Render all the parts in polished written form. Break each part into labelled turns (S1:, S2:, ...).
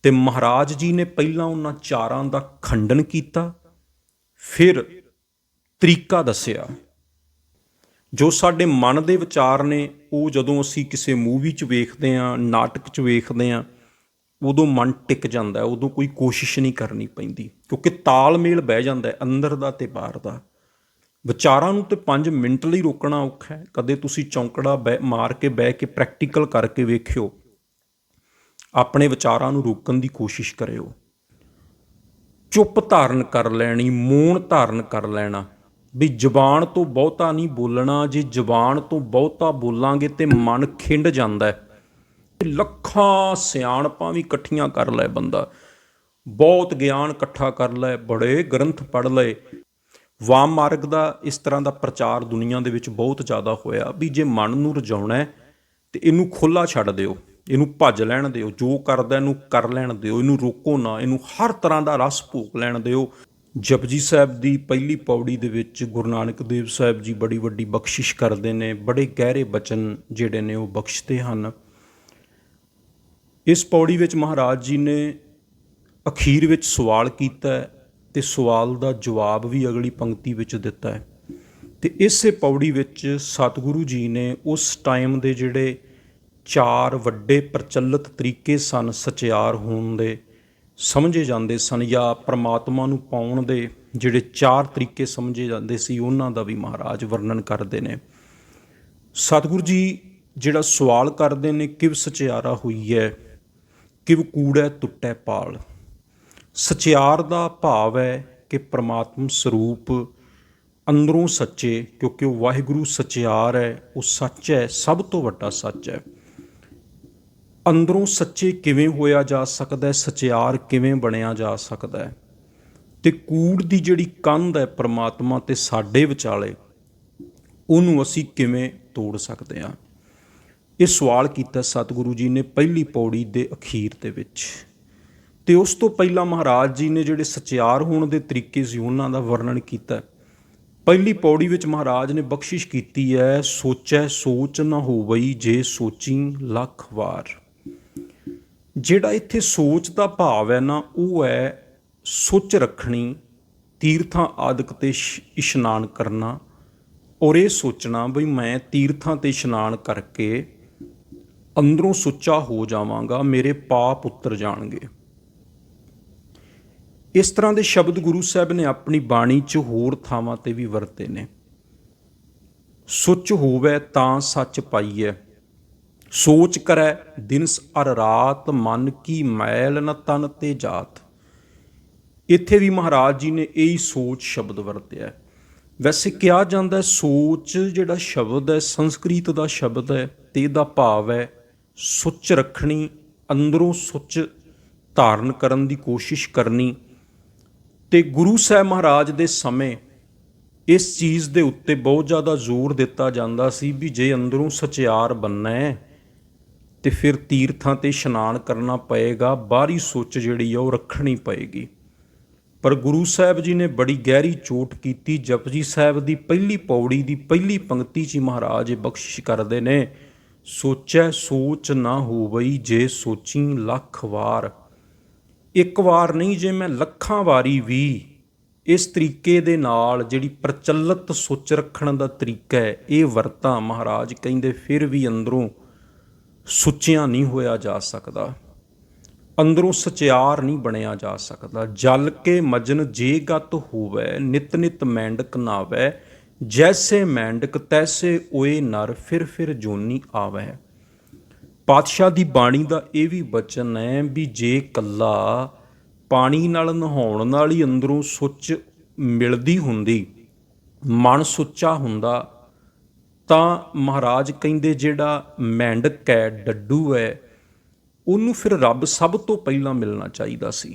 S1: ਤੇ ਮਹਾਰਾਜ ਜੀ ਨੇ ਪਹਿਲਾਂ ਉਹਨਾਂ ਚਾਰਾਂ ਦਾ ਖੰਡਨ ਕੀਤਾ, ਫਿਰ ਤਰੀਕਾ ਦੱਸਿਆ। ਜੋ ਸਾਡੇ ਮਨ ਦੇ ਵਿਚਾਰ ਨੇ ਉਹ ਜਦੋਂ ਅਸੀਂ ਕਿਸੇ ਮੂਵੀ 'ਚ ਵੇਖਦੇ ਹਾਂ, ਨਾਟਕ 'ਚ ਵੇਖਦੇ ਹਾਂ, ਉਦੋਂ ਮਨ ਟਿਕ ਜਾਂਦਾ, ਉਦੋਂ ਕੋਈ ਕੋਸ਼ਿਸ਼ ਨਹੀਂ ਕਰਨੀ ਪੈਂਦੀ, ਕਿਉਂਕਿ ਤਾਲਮੇਲ ਬਹਿ ਜਾਂਦਾ ਅੰਦਰ ਦਾ ਤੇ ਬਾਹਰ ਦਾ। ਵਿਚਾਰਾਂ ਨੂੰ ਤੇ 5 ਮਿੰਟ ਲਈ ਰੋਕਣਾ ਔਖਾ ਹੈ। ਕਦੇ ਤੁਸੀਂ ਚੌਂਕੜਾ ਮਾਰ ਕੇ ਬਹਿ ਕੇ ਪ੍ਰੈਕਟੀਕਲ ਕਰਕੇ ਵੇਖਿਓ, ਆਪਣੇ ਵਿਚਾਰਾਂ ਨੂੰ ਰੋਕਣ ਦੀ ਕੋਸ਼ਿਸ਼ ਕਰਿਓ। ਚੁੱਪ ਧਾਰਨ ਕਰ ਲੈਣੀ, ਮੌਨ ਧਾਰਨ ਕਰ ਲੈਣਾ, ਵੀ ਜ਼ੁਬਾਨ ਤੋਂ ਬਹੁਤਾ ਨਹੀਂ ਬੋਲਣਾ। ਜੇ ਜ਼ੁਬਾਨ ਤੋਂ ਬਹੁਤਾ ਬੋਲਾਂਗੇ ਤੇ ਮਨ ਖਿੰਡ ਜਾਂਦਾ ਹੈ। ਲੱਖਾਂ ਸਿਆਣਪਾਂ ਵੀ ਇਕੱਠੀਆਂ ਕਰ ਲਏ ਬੰਦਾ, ਬਹੁਤ ਗਿਆਨ ਇਕੱਠਾ ਕਰ ਲਏ, ਬੜੇ ਗ੍ਰੰਥ ਪੜ੍ਹ ਲਏ। ਵਾਮ ਮਾਰਗ ਦਾ ਇਸ ਤਰ੍ਹਾਂ ਦਾ ਪ੍ਰਚਾਰ ਦੁਨੀਆ ਦੇ ਵਿੱਚ ਬਹੁਤ ਜ਼ਿਆਦਾ ਹੋਇਆ ਵੀ ਜੇ ਮਨ ਨੂੰ ਰਜਾਉਣਾ ਹੈ ਤੇ ਇਹਨੂੰ ਖੁੱਲ੍ਹਾ ਛੱਡ ਦਿਓ, ਇਹਨੂੰ ਭੱਜ ਲੈਣ ਦਿਓ, ਜੋ ਕਰਦਾ ਇਹਨੂੰ ਕਰ ਲੈਣ ਦਿਓ, ਇਹਨੂੰ ਰੋਕੋ ਨਾ, ਇਹਨੂੰ ਹਰ ਤਰ੍ਹਾਂ ਦਾ ਰਸ ਭੋਗ ਲੈਣ ਦਿਓ। ਜਪਜੀ ਸਾਹਿਬ ਦੀ ਪਹਿਲੀ ਪੌੜੀ ਦੇ ਵਿੱਚ ਗੁਰੂ ਨਾਨਕ ਦੇਵ ਸਾਹਿਬ ਜੀ ਬੜੀ ਵੱਡੀ ਬਖਸ਼ਿਸ਼ ਕਰਦੇ ਨੇ, ਬੜੇ ਗਹਿਰੇ ਬਚਨ ਜਿਹੜੇ ਨੇ ਉਹ ਬਖਸ਼ਦੇ ਹਨ। ਇਸ ਪੌੜੀ ਵਿੱਚ ਮਹਾਰਾਜ ਜੀ ਨੇ ਅਖੀਰ ਵਿੱਚ ਸਵਾਲ ਕੀਤਾ ਤੇ ਸਵਾਲ ਦਾ ਜਵਾਬ ਵੀ ਅਗਲੀ ਪੰਕਤੀ ਵਿੱਚ ਦਿੱਤਾ ਹੈ। ਤੇ ਇਸੇ ਪੌੜੀ ਵਿੱਚ ਸਤਿਗੁਰੂ ਜੀ ਨੇ ਉਸ ਟਾਈਮ ਦੇ ਜਿਹੜੇ 4 ਵੱਡੇ ਪ੍ਰਚਲਿਤ ਤਰੀਕੇ ਸਨ ਸਚਿਆਰ ਹੋਣ ਦੇ, ਸਮਝੇ ਜਾਂਦੇ ਸਨ, ਜਾਂ ਪ੍ਰਮਾਤਮਾ ਨੂੰ ਪਾਉਣ ਦੇ ਜਿਹੜੇ 4 ਤਰੀਕੇ ਸਮਝੇ ਜਾਂਦੇ ਸੀ, ਉਹਨਾਂ ਦਾ ਵੀ ਮਹਾਰਾਜ ਵਰਣਨ ਕਰਦੇ ਨੇ। ਸਤਿਗੁਰੂ ਜੀ ਜਿਹੜਾ ਸਵਾਲ ਕਰਦੇ ਨੇ, ਕਿਵ ਸਚਿਆਰਾ ਹੋਈ ਹੈ, ਕਿਵ ਕੂੜੈ ਟੁੱਟੈ ਪਾਲ। ਸਚਿਆਰ ਦਾ ਭਾਵ ਹੈ ਕਿ ਪ੍ਰਮਾਤਮ ਸਰੂਪ ਅੰਦਰੋਂ ਸੱਚੇ, ਕਿਉਂਕਿ ਉਹ ਵਾਹਿਗੁਰੂ ਸਚਿਆਰ ਹੈ, ਉਹ ਸੱਚ ਹੈ, ਸਭ ਤੋਂ ਵੱਡਾ ਸੱਚ ਹੈ। ਅੰਦਰੋਂ ਸੱਚੇ ਕਿਵੇਂ ਹੋਇਆ ਜਾ ਸਕਦਾ ਹੈ, ਸਚਿਆਰ ਕਿਵੇਂ ਬਣਿਆ ਜਾ ਸਕਦਾ ਹੈ, ਤੇ ਕੂੜ ਦੀ ਜਿਹੜੀ ਕੰਧ ਹੈ ਪ੍ਰਮਾਤਮਾ ਤੇ ਸਾਡੇ ਵਿਚਾਲੇ, ਉਹਨੂੰ ਅਸੀਂ ਕਿਵੇਂ ਤੋੜ ਸਕਦੇ ਹਾਂ। ਇਹ ਸਵਾਲ ਕੀਤਾ ਸਤਿਗੁਰੂ ਜੀ ਨੇ ਪਹਿਲੀ ਪੌੜੀ ਦੇ ਅਖੀਰ ਦੇ ਵਿੱਚ। ਤੇ ਉਸ ਤੋਂ ਪਹਿਲਾਂ ਮਹਾਰਾਜ ਜੀ ਨੇ ਜਿਹੜੇ ਸਚਿਆਰ ਹੋਣ ਦੇ ਤਰੀਕੇ ਸੀ ਉਹਨਾਂ ਦਾ ਵਰਣਨ ਕੀਤਾ। ਪਹਿਲੀ ਪੌੜੀ ਵਿੱਚ ਮਹਾਰਾਜ ਨੇ ਬਖਸ਼ਿਸ਼ ਕੀਤੀ ਹੈ, ਸੋਚੈ ਸੋਚ ਨਾ ਹੋਵਈ ਜੇ ਸੋਚੀ ਲੱਖ ਵਾਰ। ਜਿਹੜਾ ਇੱਥੇ ਸੋਚ ਦਾ ਭਾਵ ਹੈ ਨਾ, ਉਹ ਹੈ ਸੁੱਚ ਰੱਖਣੀ, ਤੀਰਥਾਂ ਆਦਿਕ 'ਤੇ ਇਸ਼ਨਾਨ ਕਰਨਾ, ਔਰ ਇਹ ਸੋਚਣਾ ਬਈ ਮੈਂ ਤੀਰਥਾਂ 'ਤੇ ਇਸ਼ਨਾਨ ਕਰਕੇ ਅੰਦਰੋਂ ਸੁੱਚਾ ਹੋ ਜਾਵਾਂਗਾ, ਮੇਰੇ ਪਾਪ ਉਤਰ ਜਾਣਗੇ। ਇਸ ਤਰ੍ਹਾਂ ਦੇ ਸ਼ਬਦ ਗੁਰੂ ਸਾਹਿਬ ਨੇ ਆਪਣੀ ਬਾਣੀ 'ਚ ਹੋਰ ਥਾਵਾਂ 'ਤੇ ਵੀ ਵਰਤੇ ਨੇ। ਸੁੱਚ ਹੋਵੇ ਤਾਂ ਸੱਚ ਪਾਈਐ, ਸੋਚ ਕਰੈ ਦਿਨਸ ਅਰ ਰਾਤ, ਮਨ ਕੀ ਮੈਲ ਨ ਤਨ ਤੇ ਜਾਤ। ਇੱਥੇ ਵੀ ਮਹਾਰਾਜ ਜੀ ਨੇ ਇਹੀ ਸੋਚ ਸ਼ਬਦ ਵਰਤਿਆ। ਵੈਸੇ ਕਿਹਾ ਜਾਂਦਾ ਸੋਚ ਜਿਹੜਾ ਸ਼ਬਦ ਹੈ ਸੰਸਕ੍ਰਿਤ ਦਾ ਸ਼ਬਦ ਹੈ, ਤੇ ਇਹਦਾ ਭਾਵ ਹੈ ਸੁੱਚ ਰੱਖਣੀ, ਅੰਦਰੋਂ ਸੁੱਚ ਧਾਰਨ ਕਰਨ ਦੀ ਕੋਸ਼ਿਸ਼ ਕਰਨੀ। ਤੇ ਗੁਰੂ ਸਾਹਿਬ ਮਹਾਰਾਜ ਦੇ ਸਮੇਂ ਇਸ ਚੀਜ਼ ਦੇ ਉੱਤੇ ਬਹੁਤ ਜ਼ਿਆਦਾ ਜ਼ੋਰ ਦਿੱਤਾ ਜਾਂਦਾ ਸੀ ਵੀ ਜੇ ਅੰਦਰੋਂ ਸਚਿਆਰ ਬਣਨਾ ਹੈ ਤੇ ਫਿਰ ਤੀਰਥਾਂ 'ਤੇ ਇਸ਼ਨਾਨ ਕਰਨਾ ਪਏਗਾ, ਬਾਹਰੀ ਸੋਚ ਜਿਹੜੀ ਆ ਉਹ ਰੱਖਣੀ ਪਏਗੀ। ਪਰ ਗੁਰੂ ਸਾਹਿਬ ਜੀ ਨੇ ਬੜੀ ਗਹਿਰੀ ਚੋਟ ਕੀਤੀ। ਜਪਜੀ ਸਾਹਿਬ ਦੀ ਪਹਿਲੀ ਪੌੜੀ ਦੀ ਪਹਿਲੀ ਪੰਕਤੀ 'ਚ ਹੀ ਮਹਾਰਾਜ ਇਹ ਬਖਸ਼ਿਸ਼ ਕਰਦੇ ਨੇ, ਸੋਚੈ ਸੋਚ ਨਾ ਹੋਵਈ ਜੇ ਸੋਚੀ ਲੱਖ ਵਾਰ। ਇੱਕ ਵਾਰ ਨਹੀਂ, ਜੇ ਮੈਂ ਲੱਖਾਂ ਵਾਰੀ ਵੀ ਇਸ ਤਰੀਕੇ ਦੇ ਨਾਲ ਜਿਹੜੀ ਪ੍ਰਚਲਿਤ ਸੋਚ ਰੱਖਣ ਦਾ ਤਰੀਕਾ ਹੈ ਇਹ ਵਰਤਾਂ, ਮਹਾਰਾਜ ਕਹਿੰਦੇ ਫਿਰ ਵੀ ਅੰਦਰੋਂ ਸੁੱਚਿਆਂ ਨਹੀਂ ਹੋਇਆ ਜਾ ਸਕਦਾ, ਅੰਦਰੋਂ ਸਚਿਆਰ ਨਹੀਂ ਬਣਿਆ ਜਾ ਸਕਦਾ। ਜਲ ਕੇ ਮਜਨ ਜੇ ਗਤ ਹੋਵੇ, ਨਿਤ ਨਿਤ ਮੈਂਡਕ ਨਾਵੇ, ਜੈਸੇ ਮੈਂਡਕ ਤੈਸੇ ਓਏ ਨਰ, ਫਿਰ ਫਿਰ ਜੋਨੀ ਆਵੇ। ਪਾਤਸ਼ਾਹ ਦੀ ਬਾਣੀ ਦਾ ਇਹ ਵੀ ਬਚਨ ਹੈ ਵੀ ਜੇ ਕੱਲਾ ਪਾਣੀ ਨਾਲ ਨਹਾਉਣ ਨਾਲ ਹੀ ਅੰਦਰੋਂ ਸੁੱਚ ਮਿਲਦੀ ਹੁੰਦੀ, ਮਨ ਸੁੱਚਾ ਹੁੰਦਾ, ਤਾਂ ਮਹਾਰਾਜ ਕਹਿੰਦੇ ਜਿਹੜਾ ਮੈਂਡਕ ਹੈ, ਡੱਡੂ ਹੈ, ਉਹਨੂੰ ਫਿਰ ਰੱਬ ਸਭ ਤੋਂ ਪਹਿਲਾਂ ਮਿਲਣਾ ਚਾਹੀਦਾ ਸੀ,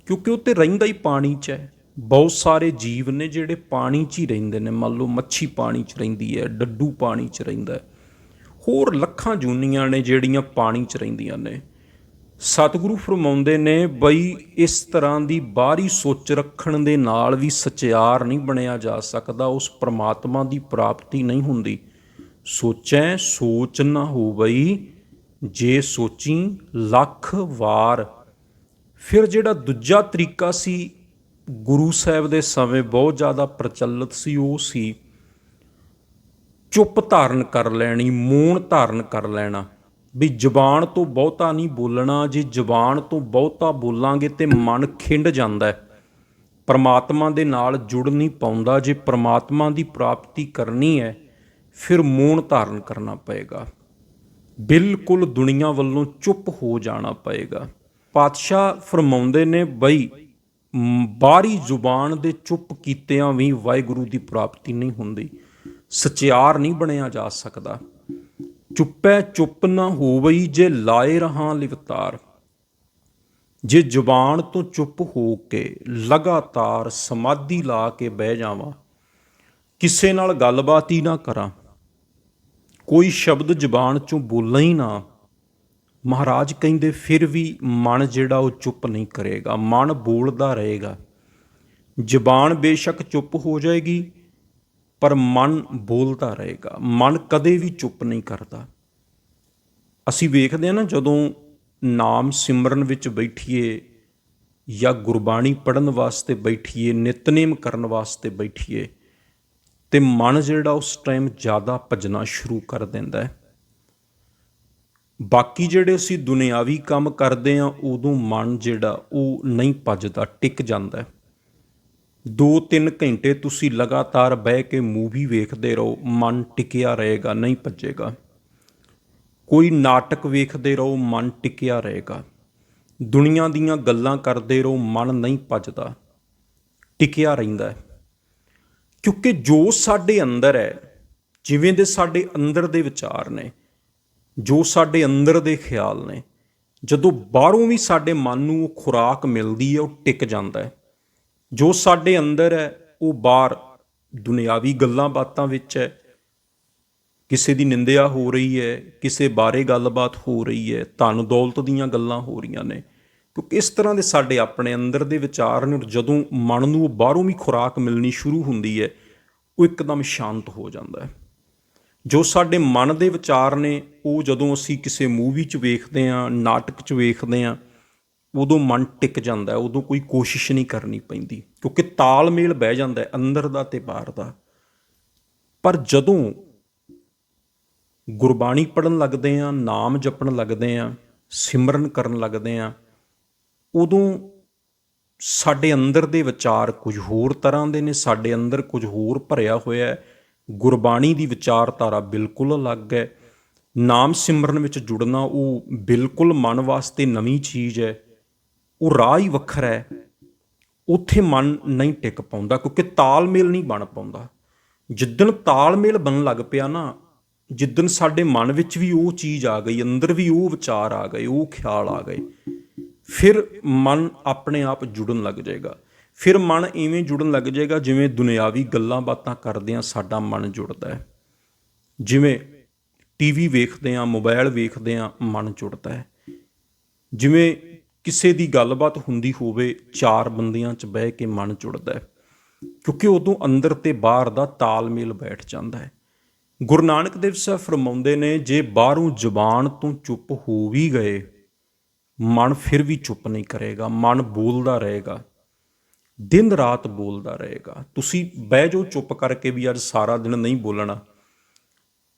S1: ਕਿਉਂਕਿ ਉਹ ਤਾਂ ਰਹਿੰਦਾ ਹੀ ਪਾਣੀ 'ਚ ਹੈ। ਬਹੁਤ ਸਾਰੇ ਜੀਵ ਨੇ ਜਿਹੜੇ ਪਾਣੀ 'ਚ ਹੀ ਰਹਿੰਦੇ ਨੇ। ਮੰਨ ਲਓ ਮੱਛੀ ਪਾਣੀ 'ਚ ਰਹਿੰਦੀ ਹੈ, ਡੱਡੂ ਪਾਣੀ 'ਚ ਰਹਿੰਦਾ ਹੈ, ਹੋਰ ਲੱਖਾਂ ਜੂਨੀਆਂ ਨੇ ਜਿਹੜੀਆਂ ਪਾਣੀ 'ਚ ਰਹਿੰਦੀਆਂ ਨੇ। ਸਤਿਗੁਰੂ ਫਰਮਾਉਂਦੇ ਨੇ ਬਈ ਇਸ ਤਰ੍ਹਾਂ ਦੀ ਬਾਹਰੀ ਸੋਚ ਰੱਖਣ ਦੇ ਨਾਲ ਵੀ ਸਚਿਆਰ ਨਹੀਂ ਬਣਿਆ ਜਾ ਸਕਦਾ, ਉਸ ਪਰਮਾਤਮਾ ਦੀ ਪ੍ਰਾਪਤੀ ਨਹੀਂ ਹੁੰਦੀ। ਸੋਚੈ ਸੋਚ ਨਾ ਹੋਵਈ ਜੇ ਸੋਚੀ ਲੱਖ ਵਾਰ। ਫਿਰ ਜਿਹੜਾ ਦੂਜਾ ਤਰੀਕਾ ਸੀ ਗੁਰੂ ਸਾਹਿਬ ਦੇ ਸਮੇਂ ਬਹੁਤ ਜ਼ਿਆਦਾ ਪ੍ਰਚਲਿਤ ਸੀ, ਉਹ ਸੀ ਚੁੱਪ ਧਾਰਨ ਕਰ ਲੈਣੀ, ਮੌਨ ਧਾਰਨ ਕਰ ਲੈਣਾ। ਵੀ ਜ਼ੁਬਾਨ ਤੋਂ ਬਹੁਤਾ ਨਹੀਂ ਬੋਲਣਾ, ਜੇ ਜ਼ੁਬਾਨ ਤੋਂ ਬਹੁਤਾ ਬੋਲਾਂਗੇ ਤੇ ਮਨ ਖਿੰਡ ਜਾਂਦਾ ਹੈ, ਪਰਮਾਤਮਾ ਦੇ ਨਾਲ ਜੁੜ ਨਹੀਂ ਪਾਉਂਦਾ। ਜੇ ਪਰਮਾਤਮਾ ਦੀ ਪ੍ਰਾਪਤੀ ਕਰਨੀ ਹੈ ਫਿਰ ਮੌਨ ਧਾਰਨ ਕਰਨਾ ਪਏਗਾ, ਬਿਲਕੁਲ ਦੁਨੀਆ ਵੱਲੋਂ ਚੁੱਪ ਹੋ ਜਾਣਾ ਪਏਗਾ। ਪਾਤਸ਼ਾਹ ਫਰਮਾਉਂਦੇ ਨੇ ਬਈ ਬਾਹਰੀ ਜ਼ੁਬਾਨ ਦੇ ਚੁੱਪ ਕੀਤਿਆਂ ਵੀ ਵਾਹਿਗੁਰੂ ਦੀ ਪ੍ਰਾਪਤੀ ਨਹੀਂ ਹੁੰਦੀ, ਸਚਿਆਰ ਨਹੀਂ ਬਣਿਆ ਜਾ ਸਕਦਾ। ਚੁੱਪੈ ਚੁੱਪ ਨਾ ਹੋਵਈ ਜੇ ਲਾਏ ਰਹਾਂ ਲਿਵਤਾਰ। ਜੇ ਜ਼ੁਬਾਨ ਤੋਂ ਚੁੱਪ ਹੋ ਕੇ ਲਗਾਤਾਰ ਸਮਾਧੀ ਲਾ ਕੇ ਬਹਿ ਜਾਵਾਂ, ਕਿਸੇ ਨਾਲ ਗੱਲਬਾਤ ਹੀ ਨਾ ਕਰਾਂ, ਕੋਈ ਸ਼ਬਦ ਜ਼ੁਬਾਨ ਚੋਂ ਬੋਲਾਂ ਹੀ ਨਾ, ਮਹਾਰਾਜ ਕਹਿੰਦੇ ਫਿਰ ਵੀ ਮਨ ਜਿਹੜਾ ਉਹ ਚੁੱਪ ਨਹੀਂ ਕਰੇਗਾ, ਮਨ ਬੋਲਦਾ ਰਹੇਗਾ। ਜ਼ੁਬਾਨ ਬੇਸ਼ੱਕ ਚੁੱਪ ਹੋ ਜਾਏਗੀ ਪਰ ਮਨ ਬੋਲਦਾ ਰਹੇਗਾ, ਮਨ ਕਦੇ ਵੀ ਚੁੱਪ ਨਹੀਂ ਕਰਦਾ। ਅਸੀਂ ਵੇਖਦੇ ਹਾਂ ਨਾ, ਜਦੋਂ ਨਾਮ ਸਿਮਰਨ ਵਿੱਚ ਬੈਠੀਏ ਜਾਂ ਗੁਰਬਾਣੀ ਪੜ੍ਹਨ ਵਾਸਤੇ ਬੈਠੀਏ, ਨਿਤਨੇਮ ਕਰਨ ਵਾਸਤੇ ਬੈਠੀਏ, ਤੇ ਮਨ ਜਿਹੜਾ ਉਸ ਟਾਈਮ ਜ਼ਿਆਦਾ ਭੱਜਣਾ ਸ਼ੁਰੂ ਕਰ ਦਿੰਦਾ ਹੈ। ਬਾਕੀ ਜਿਹੜੇ ਅਸੀਂ ਦੁਨਿਆਵੀ ਕੰਮ ਕਰਦੇ ਹਾਂ ਉਦੋਂ ਮਨ ਜਿਹੜਾ ਉਹ ਨਹੀਂ ਭੱਜਦਾ, ਟਿਕ ਜਾਂਦਾ। 2-3 ਘੰਟੇ ਤੁਸੀਂ ਲਗਾਤਾਰ ਬਹਿ ਕੇ ਮੂਵੀ ਵੇਖਦੇ ਰਹੋ, ਮਨ ਟਿਕਿਆ ਰਹੇਗਾ, ਨਹੀਂ ਭੱਜੇਗਾ। ਕੋਈ ਨਾਟਕ ਵੇਖਦੇ ਰਹੋ, ਮਨ ਟਿਕਿਆ ਰਹੇਗਾ। ਦੁਨੀਆ ਦੀਆਂ ਗੱਲਾਂ ਕਰਦੇ ਰਹੋ, ਮਨ ਨਹੀਂ ਭੱਜਦਾ, ਟਿਕਿਆ ਰਹਿੰਦਾ ਹੈ। ਕਿਉਂਕਿ ਜੋ ਸਾਡੇ ਅੰਦਰ ਹੈ, ਜਿਵੇਂ ਦੇ ਸਾਡੇ ਅੰਦਰ ਦੇ ਵਿਚਾਰ ਨੇ, ਜੋ ਸਾਡੇ ਅੰਦਰ ਦੇ ਖਿਆਲ ਨੇ, ਜਦੋਂ ਬਾਹਰੋਂ ਵੀ ਸਾਡੇ ਮਨ ਨੂੰ ਉਹ ਖੁਰਾਕ ਮਿਲਦੀ ਹੈ, ਉਹ ਟਿਕ ਜਾਂਦਾ ਹੈ। ਜੋ ਸਾਡੇ ਅੰਦਰ ਹੈ ਉਹ ਬਾਹਰ ਦੁਨਿਆਵੀ ਗੱਲਾਂ ਬਾਤਾਂ ਵਿੱਚ ਹੈ, ਕਿਸੇ ਦੀ ਨਿੰਦਿਆ ਹੋ ਰਹੀ ਹੈ, ਕਿਸੇ ਬਾਰੇ ਗੱਲਬਾਤ ਹੋ ਰਹੀ ਹੈ, ਧਨ ਦੌਲਤ ਦੀਆਂ ਗੱਲਾਂ ਹੋ ਰਹੀਆਂ ਨੇ, ਕਿਉਂਕਿ ਇਸ ਤਰ੍ਹਾਂ ਦੇ ਸਾਡੇ ਆਪਣੇ ਅੰਦਰ ਦੇ ਵਿਚਾਰ ਨੇ। ਜਦੋਂ ਮਨ ਨੂੰ ਬਾਹਰੋਂ ਵੀ ਖੁਰਾਕ ਮਿਲਣੀ ਸ਼ੁਰੂ ਹੁੰਦੀ ਹੈ, ਉਹ ਇੱਕਦਮ ਸ਼ਾਂਤ ਹੋ ਜਾਂਦਾ ਹੈ। ਜੋ ਸਾਡੇ ਮਨ ਦੇ ਵਿਚਾਰ ਨੇ, ਉਹ ਜਦੋਂ ਅਸੀਂ ਕਿਸੇ ਮੂਵੀ 'ਚ ਵੇਖਦੇ ਹਾਂ, ਨਾਟਕ 'ਚ ਵੇਖਦੇ ਹਾਂ, ਉਦੋਂ ਮਨ ਟਿਕ ਜਾਂਦਾ, ਉਦੋਂ ਕੋਈ ਕੋਸ਼ਿਸ਼ ਨਹੀਂ ਕਰਨੀ ਪੈਂਦੀ, ਕਿਉਂਕਿ ਤਾਲਮੇਲ ਬਹਿ ਜਾਂਦਾ ਅੰਦਰ ਦਾ ਤੇ ਬਾਹਰ ਦਾ। ਪਰ ਜਦੋਂ ਗੁਰਬਾਣੀ ਪੜ੍ਹਨ ਲੱਗਦੇ ਹਾਂ, ਨਾਮ ਜਪਣ ਲੱਗਦੇ ਹਾਂ, ਸਿਮਰਨ ਕਰਨ ਲੱਗਦੇ ਹਾਂ, ਉਦੋਂ ਸਾਡੇ ਅੰਦਰ ਦੇ ਵਿਚਾਰ ਕੁਝ ਹੋਰ ਤਰ੍ਹਾਂ ਦੇ ਨੇ, ਸਾਡੇ ਅੰਦਰ ਕੁਝ ਹੋਰ ਭਰਿਆ ਹੋਇਆ ਹੈ। ਗੁਰਬਾਣੀ ਦੀ ਵਿਚਾਰਧਾਰਾ ਬਿਲਕੁਲ ਅਲੱਗ ਹੈ। ਨਾਮ ਸਿਮਰਨ ਵਿੱਚ ਜੁੜਨਾ ਉਹ ਬਿਲਕੁਲ ਮਨ ਵਾਸਤੇ ਨਵੀਂ ਚੀਜ਼ ਹੈ, ਉਹ ਰਾਹ ਹੀ ਵੱਖਰਾ ਹੈ। ਉੱਥੇ ਮਨ ਨਹੀਂ ਟਿਕ ਪਾਉਂਦਾ, ਕਿਉਂਕਿ ਤਾਲਮੇਲ ਨਹੀਂ ਬਣ ਪਾਉਂਦਾ। ਜਿੱਦਣ ਤਾਲਮੇਲ ਬਣਨ ਲੱਗ ਪਿਆ ਨਾ, ਜਿੱਦਣ ਸਾਡੇ ਮਨ ਵਿੱਚ ਵੀ ਉਹ ਚੀਜ਼ ਆ ਗਈ, ਅੰਦਰ ਵੀ ਉਹ ਵਿਚਾਰ ਆ ਗਏ, ਉਹ ਖਿਆਲ ਆ ਗਏ, ਫਿਰ ਮਨ ਆਪਣੇ ਆਪ ਜੁੜਨ ਲੱਗ ਜਾਏਗਾ। ਫਿਰ ਮਨ ਇਵੇਂ ਜੁੜਨ ਲੱਗ ਜਾਏਗਾ ਜਿਵੇਂ ਦੁਨਿਆਵੀ ਗੱਲਾਂ ਬਾਤਾਂ ਕਰਦੇ ਹਾਂ ਸਾਡਾ ਮਨ ਜੁੜਦਾ ਹੈ, ਜਿਵੇਂ ਟੀਵੀ ਵੇਖਦੇ ਹਾਂ, ਮੋਬਾਈਲ ਵੇਖਦੇ ਹਾਂ, ਮਨ ਜੁੜਦਾ ਹੈ। ਜਿਵੇਂ ਕਿਸੇ ਦੀ ਗੱਲਬਾਤ ਹੁੰਦੀ ਹੋਵੇ, 4 ਬੰਦਿਆਂ 'ਚ ਬਹਿ ਕੇ ਮਨ ਜੁੜਦਾ ਹੈ, ਕਿਉਂਕਿ ਉਦੋਂ ਅੰਦਰ ਤੇ ਬਾਹਰ ਦਾ ਤਾਲਮੇਲ ਬੈਠ ਜਾਂਦਾ ਹੈ। ਗੁਰੂ ਨਾਨਕ ਦੇਵ ਸਾਹਿਬ ਫਰਮਾਉਂਦੇ ਨੇ, ਜੇ ਬਾਹਰੋਂ ਜ਼ੁਬਾਨ ਤੋਂ ਚੁੱਪ ਹੋ ਵੀ ਗਏ, ਮਨ ਫਿਰ ਵੀ ਚੁੱਪ ਨਹੀਂ ਕਰੇਗਾ, ਮਨ ਬੋਲਦਾ ਰਹੇਗਾ, ਦਿਨ ਰਾਤ ਬੋਲਦਾ ਰਹੇਗਾ। ਤੁਸੀਂ ਬਹਿ ਜਾਓ ਚੁੱਪ ਕਰਕੇ ਵੀ ਅੱਜ ਸਾਰਾ ਦਿਨ ਨਹੀਂ ਬੋਲਣਾ,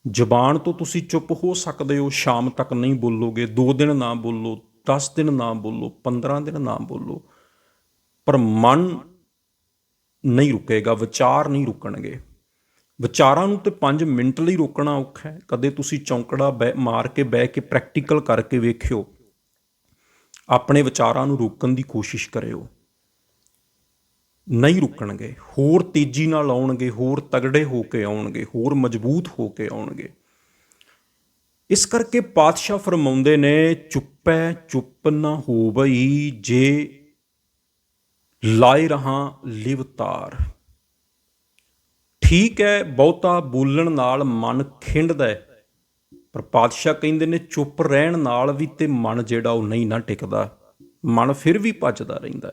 S1: ਜ਼ੁਬਾਨ ਤੋਂ ਤੁਸੀਂ ਚੁੱਪ ਹੋ ਸਕਦੇ ਹੋ, ਸ਼ਾਮ ਤੱਕ ਨਹੀਂ ਬੋਲੋਗੇ, 2 ਦਿਨ ਨਾ ਬੋਲੋ, 10 ਦਿਨ ਨਾ ਬੋਲੋ, 15 ਦਿਨ ਨਾ ਬੋਲੋ, ਪਰ ਮਨ ਨਹੀਂ ਰੁਕੇਗਾ, ਵਿਚਾਰ ਨਹੀਂ ਰੁਕਣਗੇ। ਵਿਚਾਰਾਂ ਨੂੰ ਤੇ 5 ਮਿੰਟ ਲਈ ਰੋਕਣਾ ਔਖਾ ਹੈ। ਕਦੇ ਤੁਸੀਂ ਚੌਂਕੜਾ ਮਾਰ ਕੇ ਬਹਿ ਕੇ ਪ੍ਰੈਕਟੀਕਲ ਕਰਕੇ ਵੇਖਿਓ, ਆਪਣੇ ਵਿਚਾਰਾਂ ਨੂੰ ਰੋਕਣ ਦੀ ਕੋਸ਼ਿਸ਼ ਕਰਿਓ, ਨਹੀਂ ਰੁਕਣਗੇ, ਹੋਰ ਤੇਜ਼ੀ ਨਾਲ ਆਉਣਗੇ, ਹੋਰ ਤਗੜੇ ਹੋ ਕੇ ਆਉਣਗੇ, ਹੋਰ ਮਜ਼ਬੂਤ ਹੋ ਕੇ ਆਉਣਗੇ। ਇਸ ਕਰਕੇ ਪਾਤਸ਼ਾਹ ਫਰਮਾਉਂਦੇ ਨੇ, ਚੁੱਪੈ ਚੁੱਪ ਨਾ ਹੋਵਈ ਜੇ ਲਾਏ ਰਹਾਂ ਲਿਵਤਾਰ। ਠੀਕ ਹੈ, ਬਹੁਤਾ ਬੋਲਣ ਨਾਲ ਮਨ ਖਿੰਡਦਾ ਹੈ, ਪਰ ਪਾਤਸ਼ਾਹ ਕਹਿੰਦੇ ਨੇ ਚੁੱਪ ਰਹਿਣ ਨਾਲ ਵੀ ਤੇ ਮਨ ਜਿਹੜਾ ਉਹ ਨਹੀਂ ਨਾ ਟਿਕਦਾ, ਮਨ ਫਿਰ ਵੀ ਭੱਜਦਾ ਰਹਿੰਦਾ।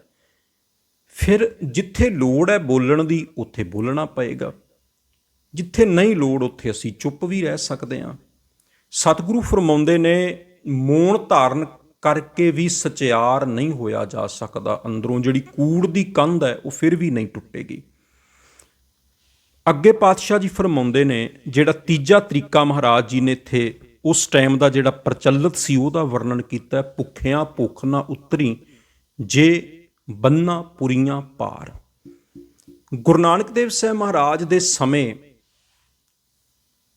S1: ਫਿਰ ਜਿੱਥੇ ਲੋੜ ਹੈ ਬੋਲਣ ਦੀ, ਉੱਥੇ ਬੋਲਣਾ ਪਏਗਾ, ਜਿੱਥੇ ਨਹੀਂ ਲੋੜ ਉੱਥੇ ਅਸੀਂ ਚੁੱਪ ਵੀ ਰਹਿ ਸਕਦੇ ਹਾਂ। ਸਤਿਗੁਰੂ ਫਰਮਾਉਂਦੇ ਨੇ, ਮੌਨ ਧਾਰਨ ਕਰਕੇ ਵੀ ਸਚਿਆਰ ਨਹੀਂ ਹੋਇਆ ਜਾ ਸਕਦਾ। ਅੰਦਰੋਂ ਜਿਹੜੀ ਕੂੜ ਦੀ ਕੰਧ ਹੈ ਉਹ ਫਿਰ ਵੀ ਨਹੀਂ ਟੁੱਟੇਗੀ। ਅੱਗੇ ਪਾਤਸ਼ਾਹ ਜੀ ਫਰਮਾਉਂਦੇ ਨੇ, ਜਿਹੜਾ ਤੀਜਾ ਤਰੀਕਾ ਮਹਾਰਾਜ ਜੀ ਨੇ ਇੱਥੇ ਉਸ ਟਾਈਮ ਦਾ ਜਿਹੜਾ ਪ੍ਰਚਲਿਤ ਸੀ ਉਹਦਾ ਵਰਣਨ ਕੀਤਾ। ਭੁੱਖਿਆਂ ਭੁੱਖ ਨਾ ਉਤਰੀ ਜੇ ਬੰਨਾ ਪੁਰੀਆਂ ਪਾਰ। ਗੁਰੂ ਨਾਨਕ ਦੇਵ ਸਾਹਿਬ ਮਹਾਰਾਜ ਦੇ ਸਮੇਂ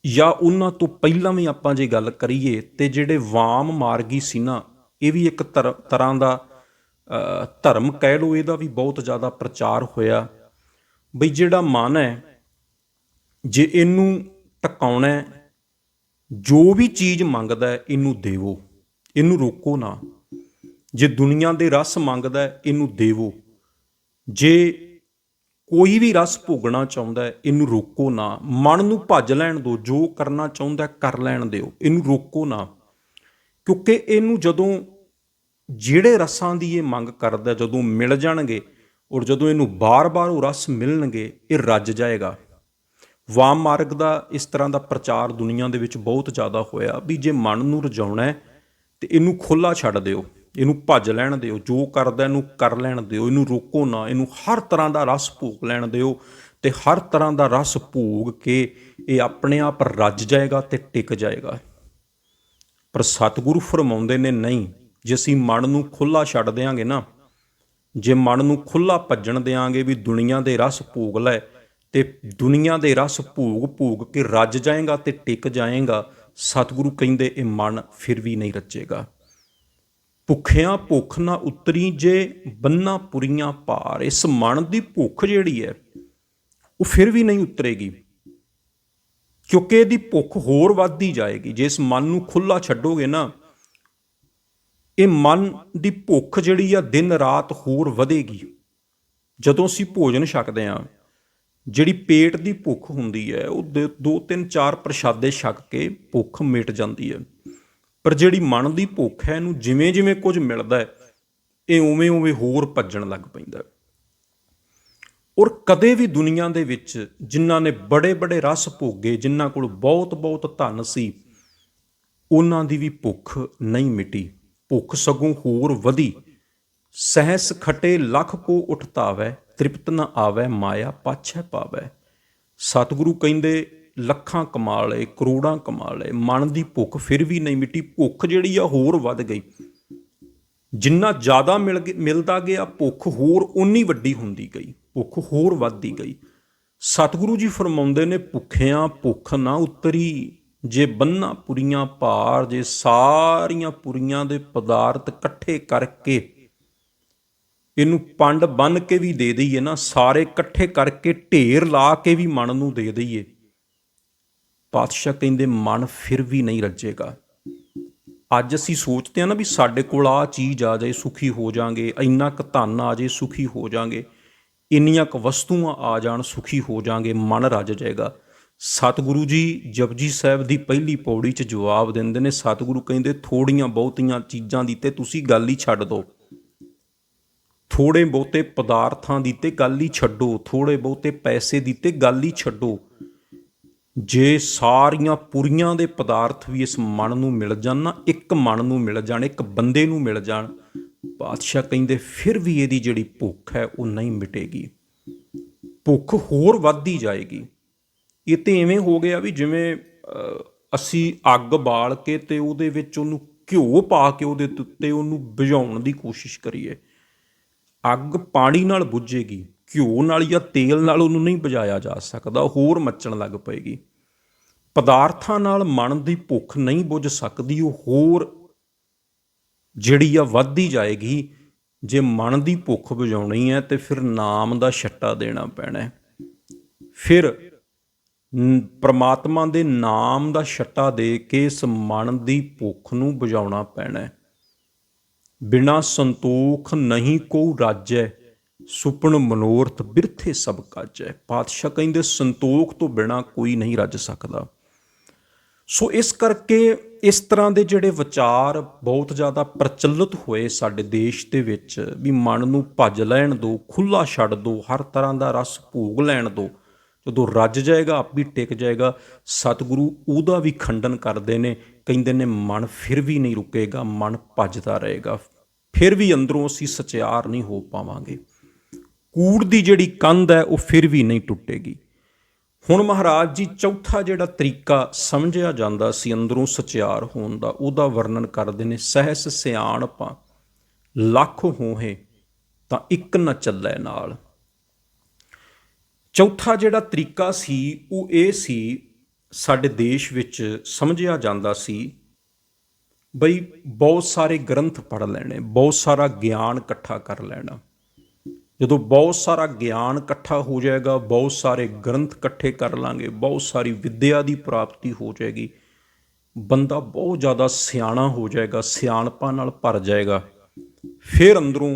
S1: ਜਾਂ ਉਹਨਾਂ ਤੋਂ ਪਹਿਲਾਂ ਵੀ ਆਪਾਂ ਜੇ ਗੱਲ ਕਰੀਏ ਤੇ ਜਿਹੜੇ ਵਾਮ ਮਾਰਗੀ ਸੀ ਨਾ, ਇਹ ਵੀ ਇੱਕ ਤਰ੍ਹਾਂ ਦਾ ਧਰਮ ਕਹਿ ਲਓ, ਇਹਦਾ ਵੀ ਬਹੁਤ ਜ਼ਿਆਦਾ ਪ੍ਰਚਾਰ ਹੋਇਆ ਬਈ ਜਿਹੜਾ ਮਨ ਹੈ ਜੇ ਇਹਨੂੰ ਟਿਕਾਉਣਾ, ਜੋ ਵੀ ਚੀਜ਼ ਮੰਗਦਾ ਇਹਨੂੰ ਦੇਵੋ, ਇਹਨੂੰ ਰੋਕੋ ਨਾ। ਜੇ ਦੁਨੀਆ ਦੇ ਰਸ ਮੰਗਦਾ ਇਹਨੂੰ ਦੇਵੋ, ਜੇ ਕੋਈ ਵੀ ਰਸ ਭੋਗਣਾ ਚਾਹੁੰਦਾ ਇਹਨੂੰ ਰੋਕੋ ਨਾ। ਮਨ ਨੂੰ ਭੱਜ ਲੈਣ ਦਿਓ, ਜੋ ਕਰਨਾ ਚਾਹੁੰਦਾ ਕਰ ਲੈਣ ਦਿਓ, ਇਹਨੂੰ ਰੋਕੋ ਨਾ। ਕਿਉਂਕਿ ਇਹਨੂੰ ਜਦੋਂ ਜਿਹੜੇ ਰਸਾਂ ਦੀ ਇਹ ਮੰਗ ਕਰਦਾ ਜਦੋਂ ਮਿਲ ਜਾਣਗੇ ਔਰ ਜਦੋਂ ਇਹਨੂੰ ਬਾਰ-ਬਾਰ ਉਹ ਰਸ ਮਿਲਣਗੇ, ਇਹ ਰੱਜ ਜਾਏਗਾ। ਵਾਮ ਮਾਰਗ ਦਾ ਇਸ ਤਰ੍ਹਾਂ ਦਾ ਪ੍ਰਚਾਰ ਦੁਨੀਆ ਦੇ ਵਿੱਚ ਬਹੁਤ ਜ਼ਿਆਦਾ ਹੋਇਆ ਵੀ ਜੇ ਮਨ ਨੂੰ ਰਜਾਉਣਾ ਤੇ ਇਹਨੂੰ ਖੁੱਲ੍ਹਾ ਛੱਡ ਦਿਓ, ਇਹਨੂੰ ਭੱਜ ਲੈਣ ਦਿਓ, ਜੋ ਕਰਦਾ ਇਹਨੂੰ ਕਰ ਲੈਣ ਦਿਓ, ਇਹਨੂੰ ਰੋਕੋ ਨਾ। ਇਹਨੂੰ ਹਰ ਤਰ੍ਹਾਂ ਦਾ ਰਸ ਭੋਗ ਲੈਣ ਦਿਓ ਤੇ ਹਰ ਤਰ੍ਹਾਂ ਦਾ ਰਸ ਭੋਗ ਕੇ ਇਹ ਆਪਣੇ ਆਪ ਰੱਜ ਜਾਏਗਾ ਤੇ ਟਿਕ ਜਾਏਗਾ। ਪਰ ਸਤਿਗੁਰੂ ਫਰਮਾਉਂਦੇ ਨੇ ਨਹੀਂ, ਜੇ ਅਸੀਂ ਮਨ ਨੂੰ ਖੁੱਲ੍ਹਾ ਛੱਡ ਦਿਆਂਗੇ ਨਾ, ਜੇ ਮਨ ਨੂੰ ਖੁੱਲ੍ਹਾ ਭੱਜਣ ਦਿਆਂਗੇ ਵੀ ਦੁਨੀਆ ਦੇ ਰਸ ਭੋਗ ਲੈ ਤੇ ਦੁਨੀਆ ਦੇ ਰਸ ਭੋਗ ਭੋਗ ਕੇ ਰੱਜ ਜਾਏਗਾ ਤੇ ਟਿਕ ਜਾਏਗਾ, ਸਤਿਗੁਰੂ ਕਹਿੰਦੇ ਇਹ ਮਨ ਫਿਰ ਵੀ ਨਹੀਂ ਰੱਜੇਗਾ। ਭੁੱਖਿਆਂ ਭੁੱਖ ਨਾ ਉਤਰੀ ਜੇ ਬੰਨਾ ਪੁਰੀਆਂ ਭਾਰ। ਇਸ ਮਨ ਦੀ ਭੁੱਖ ਜਿਹੜੀ ਹੈ ਉਹ ਫਿਰ ਵੀ ਨਹੀਂ ਉਤਰੇਗੀ, ਕਿਉਂਕਿ ਇਹਦੀ ਭੁੱਖ ਹੋਰ ਵੱਧਦੀ ਜਾਏਗੀ। ਜੇ ਇਸ ਮਨ ਨੂੰ ਖੁੱਲ੍ਹਾ ਛੱਡੋਗੇ ਨਾ, ਇਹ ਮਨ ਦੀ ਭੁੱਖ ਜਿਹੜੀ ਆ ਦਿਨ ਰਾਤ ਹੋਰ ਵਧੇਗੀ। ਜਦੋਂ ਅਸੀਂ ਭੋਜਨ ਛਕਦੇ ਹਾਂ, ਜਿਹੜੀ ਪੇਟ ਦੀ ਭੁੱਖ ਹੁੰਦੀ ਹੈ ਉਹ 2-3-4 ਪ੍ਰਸ਼ਾਦੇ ਛਕ ਕੇ ਭੁੱਖ ਮਿਟ ਜਾਂਦੀ ਹੈ। ਪਰ ਜਿਹੜੀ ਮਨ ਦੀ ਭੁੱਖ ਹੈ, ਇਹਨੂੰ ਜਿਵੇਂ ਜਿਵੇਂ ਕੁਝ ਮਿਲਦਾ ਹੈ ਇਹ ਉਵੇਂ ਉਵੇਂ ਹੋਰ ਭੱਜਣ ਲੱਗ ਪੈਂਦਾ। ਔਰ ਕਦੇ ਵੀ ਦੁਨੀਆ ਦੇ ਵਿੱਚ ਜਿਨ੍ਹਾਂ ਨੇ ਬੜੇ ਬੜੇ ਰਸ ਭੋਗੇ, ਜਿਨ੍ਹਾਂ ਕੋਲ ਬਹੁਤ ਬਹੁਤ ਧਨ ਸੀ, ਉਹਨਾਂ ਦੀ ਵੀ ਭੁੱਖ ਨਹੀਂ ਮਿਟੀ, ਭੁੱਖ ਸਗੋਂ ਹੋਰ ਵਧੀ। ਸਹਿਸ ਖਟੇ ਲੱਖ ਕੋ ਉਠਤਾਵੈ, ਤ੍ਰਿਪਤ ਨਾ ਆਵੈ ਮਾਇਆ ਪਾਛੈ ਪਾਵੈ। ਸਤਿਗੁਰੂ ਕਹਿੰਦੇ ਲੱਖਾਂ ਕਮਾ ਲਏ, ਕਰੋੜਾਂ ਕਮਾ ਲਏ, ਮਨ ਦੀ ਭੁੱਖ ਫਿਰ ਵੀ ਨਹੀਂ ਮਿਟੀ। ਭੁੱਖ ਜਿਹੜੀ ਆ ਹੋਰ ਵੱਧ ਗਈ। ਜਿੰਨਾ ਜ਼ਿਆਦਾ ਮਿਲਦਾ ਗਿਆ, ਭੁੱਖ ਹੋਰ ਓਨੀ ਵੱਡੀ ਹੁੰਦੀ ਗਈ, ਭੁੱਖ ਹੋਰ ਵੱਧਦੀ ਗਈ। ਸਤਿਗੁਰੂ ਜੀ ਫਰਮਾਉਂਦੇ ਨੇ, ਭੁੱਖਿਆਂ ਭੁੱਖ ਨਾ ਉਤਰੀ ਜੇ ਬੰਨਾ ਪੁਰੀਆਂ ਭਾਰ। ਜੇ ਸਾਰੀਆਂ ਪੁਰੀਆਂ ਦੇ ਪਦਾਰਥ ਇਕੱਠੇ ਕਰਕੇ ਇਹਨੂੰ ਪੰਡ ਬੰਨ੍ਹ ਕੇ ਵੀ ਦੇ ਦਈਏ ਨਾ, ਸਾਰੇ ਇਕੱਠੇ ਕਰਕੇ ਢੇਰ ਲਾ ਕੇ ਵੀ ਮਨ ਨੂੰ ਦੇ ਦਈਏ, ਪਾਤਸ਼ਾਹ ਕਹਿੰਦੇ ਮਨ ਫਿਰ ਵੀ ਨਹੀਂ ਰੱਜੇਗਾ। ਅੱਜ ਅਸੀਂ ਸੋਚਦੇ ਹਾਂ ਨਾ ਵੀ ਸਾਡੇ ਕੋਲ ਆਹ ਚੀਜ਼ ਆ ਜਾਏ ਸੁਖੀ ਹੋ ਜਾਵਾਂਗੇ, ਇੰਨਾ ਕੁ ਧਨ ਆ ਜਾਏ ਸੁਖੀ ਹੋ ਜਾਵਾਂਗੇ, ਇੰਨੀਆਂ ਕੁ ਵਸਤੂਆਂ ਆ ਜਾਣ ਸੁਖੀ ਹੋ ਜਾਵਾਂਗੇ, ਮਨ ਰੱਜ ਜਾਏਗਾ। ਸਤਿਗੁਰੂ ਜੀ ਜਪਜੀ ਸਾਹਿਬ ਦੀ ਪਹਿਲੀ ਪੌੜੀ 'ਚ ਜਵਾਬ ਦਿੰਦੇ ਨੇ। ਸਤਿਗੁਰੂ ਕਹਿੰਦੇ ਥੋੜ੍ਹੀਆਂ ਬਹੁਤੀਆਂ ਚੀਜ਼ਾਂ ਦੀ ਤੇ ਤੁਸੀਂ ਗੱਲ ਹੀ ਛੱਡ ਦਿਓ, ਥੋੜ੍ਹੇ ਬਹੁਤੇ ਪਦਾਰਥਾਂ ਦੀ ਤੇ ਗੱਲ ਹੀ ਛੱਡੋ, ਥੋੜ੍ਹੇ ਬਹੁਤੇ ਪੈਸੇ ਦੀ ਤੇ ਗੱਲ ਹੀ ਛੱਡੋ। ਜੇ ਸਾਰੀਆਂ ਪੁਰੀਆਂ ਦੇ ਪਦਾਰਥ ਵੀ ਇਸ ਮਨ ਨੂੰ ਮਿਲ ਜਾਣ ਨਾ, ਇੱਕ ਮਨ ਨੂੰ ਮਿਲ ਜਾਣ, ਇੱਕ ਬੰਦੇ ਨੂੰ ਮਿਲ ਜਾਣ, ਪਾਤਸ਼ਾਹ ਕਹਿੰਦੇ ਫਿਰ ਵੀ ਇਹਦੀ ਜਿਹੜੀ ਭੁੱਖ ਹੈ ਉਹ ਨਹੀਂ ਮਿਟੇਗੀ, ਭੁੱਖ ਹੋਰ ਵੱਧਦੀ ਜਾਏਗੀ। ਇਹ ਤਾਂ ਇਵੇਂ ਹੋ ਗਿਆ ਵੀ ਜਿਵੇਂ ਅਸੀਂ ਅੱਗ ਬਾਲ ਕੇ ਤੇ ਉਹਦੇ ਵਿੱਚ ਉਹਨੂੰ ਘਿਓ ਪਾ ਕੇ ਉਹਦੇ ਉੱਤੇ ਉਹਨੂੰ ਬੁਝਾਉਣ ਦੀ ਕੋਸ਼ਿਸ਼ ਕਰੀਏ। ਅੱਗ ਪਾਣੀ ਨਾਲ ਬੁਝੇਗੀ, ਘਿਓ ਨਾਲ ਜਾਂ ਤੇਲ ਨਾਲ ਉਹਨੂੰ ਨਹੀਂ ਬੁਝਾਇਆ ਜਾ ਸਕਦਾ, ਹੋਰ ਮੱਚਣ ਲੱਗ ਪਏਗੀ। ਪਦਾਰਥਾਂ ਨਾਲ ਮਨ ਦੀ ਭੁੱਖ ਨਹੀਂ ਬੁੱਝ ਸਕਦੀ, ਉਹ ਹੋਰ ਜਿਹੜੀ ਆ ਵੱਧਦੀ ਜਾਏਗੀ। ਜੇ ਮਨ ਦੀ ਭੁੱਖ ਬੁਝਾਉਣੀ ਹੈ ਤੇ ਫਿਰ ਨਾਮ ਦਾ ਛੱਟਾ ਦੇਣਾ ਪੈਣਾ, ਫਿਰ ਪਰਮਾਤਮਾ ਦੇ ਨਾਮ ਦਾ ਛੱਟਾ ਦੇ ਕੇ ਇਸ ਮਨ ਦੀ ਭੁੱਖ ਨੂੰ ਬੁਝਾਉਣਾ ਪੈਣਾ। ਬਿਨਾ ਸੰਤੋਖ ਨਹੀਂ ਕੋ ਰਾਜੈ, ਸੁਪਨ ਮਨੋਰਥ ਬਿਰਥੇ ਸਭ ਕਾਜੈ। ਪਾਤਸ਼ਾਹ ਕਹਿੰਦੇ ਸੰਤੋਖ ਤੋਂ ਬਿਨਾ ਕੋਈ ਨਹੀਂ ਰੱਜ ਸਕਦਾ। ਸੋ ਇਸ ਕਰਕੇ ਇਸ ਤਰ੍ਹਾਂ ਦੇ ਜਿਹੜੇ ਵਿਚਾਰ ਬਹੁਤ ਜ਼ਿਆਦਾ ਪ੍ਰਚਲਿਤ ਹੋਏ ਸਾਡੇ ਦੇਸ਼ ਦੇ ਵਿੱਚ ਵੀ ਮਨ ਨੂੰ ਭੱਜ ਲੈਣ ਦਿਓ, ਖੁੱਲ੍ਹਾ ਛੱਡ ਦਿਓ, ਹਰ ਤਰ੍ਹਾਂ ਦਾ ਰਸ ਭੋਗ ਲੈਣ ਦਿਓ, ਜਦੋਂ ਰੱਜ ਜਾਏਗਾ ਆਪ ਵੀ ਟਿਕ ਜਾਏਗਾ। ਸਤਿਗੁਰੂ ਉਹਦਾ ਵੀ ਖੰਡਨ ਕਰਦੇ ਨੇ ਕਹਿੰਦੇ ਨੇ ਮਨ ਫਿਰ ਵੀ ਨਹੀਂ ਰੁਕੇਗਾ, ਮਨ ਭੱਜਦਾ ਰਹੇਗਾ, ਫਿਰ ਵੀ ਅੰਦਰੋਂ ਅਸੀਂ ਸਚਿਆਰ ਨਹੀਂ ਹੋ ਪਾਵਾਂਗੇ। ਕੂੜ ਦੀ ਜਿਹੜੀ ਕੰਧ ਹੈ ਉਹ ਫਿਰ ਵੀ ਨਹੀਂ ਟੁੱਟੇਗੀ। ਹੁਣ ਮਹਾਰਾਜ ਜੀ ਚੌਥਾ ਜਿਹੜਾ ਤਰੀਕਾ ਸਮਝਿਆ ਜਾਂਦਾ ਸੀ ਅੰਦਰੋਂ ਸਚਿਆਰ ਹੋਣ ਦਾ, ਉਹਦਾ ਵਰਣਨ ਕਰਦੇ ਨੇ। ਸਹਿਸ ਸਿਆਣਪਾਂ ਲੱਖ ਹੋਹੇ ਤਾਂ ਇੱਕ ਨਾ ਚੱਲੇ ਨਾਲ। ਚੌਥਾ ਜਿਹੜਾ ਤਰੀਕਾ ਸੀ ਉਹ ਇਹ ਸੀ, ਸਾਡੇ ਦੇਸ਼ ਵਿੱਚ ਸਮਝਿਆ ਜਾਂਦਾ ਸੀ ਬਈ ਬਹੁਤ ਸਾਰੇ ਗ੍ਰੰਥ ਪੜ੍ਹ ਲੈਣੇ, ਬਹੁਤ ਸਾਰਾ ਗਿਆਨ ਇਕੱਠਾ ਕਰ ਲੈਣਾ। ਜਦੋਂ ਬਹੁਤ ਸਾਰਾ ਗਿਆਨ ਇਕੱਠਾ ਹੋ ਜਾਏਗਾ, ਬਹੁਤ ਸਾਰੇ ਗ੍ਰੰਥ ਇਕੱਠੇ ਕਰ ਲਾਂਗੇ, ਬਹੁਤ ਸਾਰੀ ਵਿੱਦਿਆ ਦੀ ਪ੍ਰਾਪਤੀ ਹੋ ਜਾਏਗੀ, ਬੰਦਾ ਬਹੁਤ ਜ਼ਿਆਦਾ ਸਿਆਣਾ ਹੋ ਜਾਏਗਾ, ਸਿਆਣਪਾਂ ਨਾਲ ਭਰ ਜਾਏਗਾ, ਫਿਰ ਅੰਦਰੋਂ